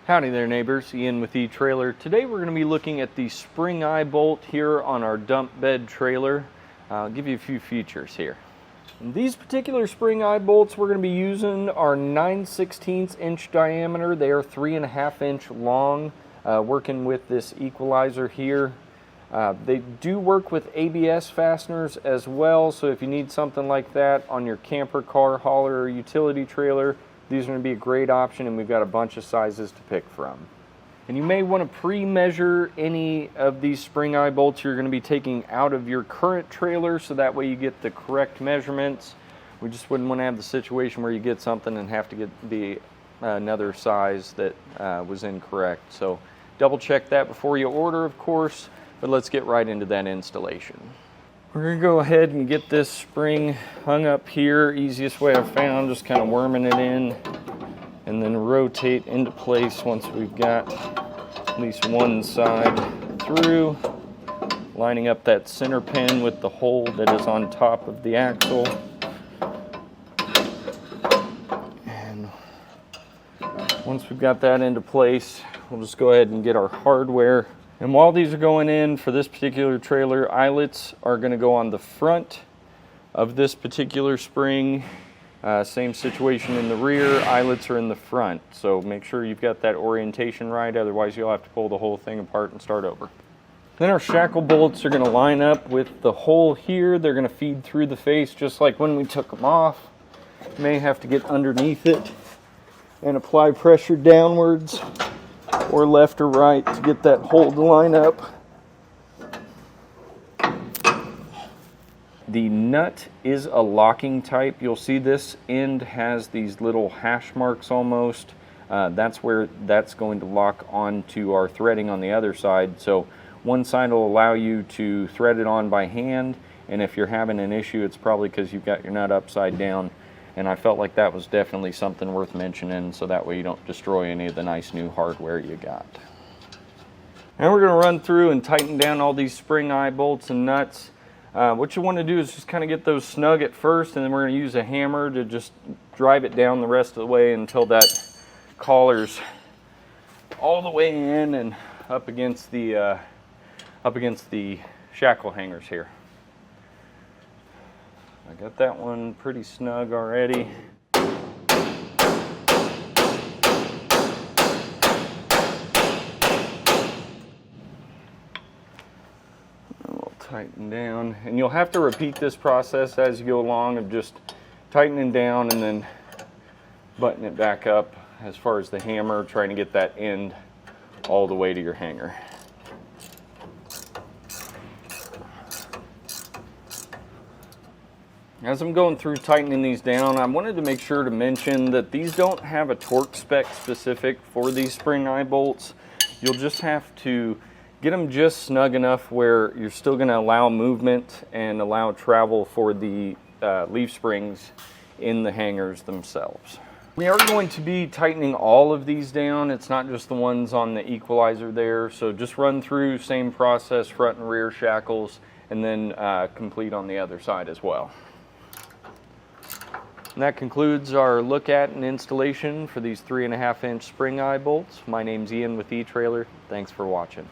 Howdy there neighbors, Ian with eTrailer. Today we're going to be looking at the spring eye bolt here on our dump bed trailer. I'll give you a few features here. These particular spring eye bolts we're going to be using are 9/16 inch diameter. They are 3.5 inch long, working with this equalizer here. They do work with ABS fasteners as well, so if you need something like that on your camper, car, hauler, or utility trailer, these are going to be a great option, and we've got a bunch of sizes to pick from. And you may want to pre-measure any of these spring eye bolts you're going to be taking out of your current trailer, so that way you get the correct measurements. We just wouldn't want to have the situation where you get something and have to get the another size that was incorrect. So double check that before you order, of course, but let's get right into that installation. We're going to go ahead and get this spring hung up here. Easiest way I've found, just kind of worming it in and then rotate into place once we've got at least one side through, lining up that center pin with the hole that is on top of the axle. And once we've got that into place, we'll just go ahead and get our hardware. And while these are going in for this particular trailer, eyelets are going to go on the front of this particular spring. Same situation in the rear, eyelets are in the front. So make sure you've got that orientation right, otherwise you'll have to pull the whole thing apart and start over. Then our shackle bolts are going to line up with the hole here. They're going to feed through the face just like when we took them off. You may have to get underneath it and apply pressure downwards or left or right to get that hole to line up. The nut is a locking type. You'll see this end has these little hash marks almost. That's where that's going to lock onto our threading on the other side. So one side will allow you to thread it on by hand, and if you're having an issue, it's probably because you've got your nut upside down. And I felt like that was definitely something worth mentioning, so that way you don't destroy any of the nice new hardware you got. Now we're going to run through and tighten down all these spring eye bolts and nuts. What you want to do is just kind of get those snug at first, and then we're going to use a hammer to just drive it down the rest of the way until that collar's all the way in and up against the shackle hangers here. I got that one pretty snug already. We'll tighten down, and you'll have to repeat this process as you go along of just tightening down and then button it back up as far as the hammer, trying to get that end all the way to your hanger. As I'm going through tightening these down, I wanted to make sure to mention that these don't have a torque spec specific for these spring eye bolts. You'll just have to get them just snug enough where you're still going to allow movement and allow travel for the leaf springs in the hangers themselves. We are going to be tightening all of these down. It's not just the ones on the equalizer there. So just run through, same process, front and rear shackles, and then complete on the other side as well. And that concludes our look at and installation for these 3.5 inch spring eye bolts. My name's Ian with eTrailer. Thanks for watching.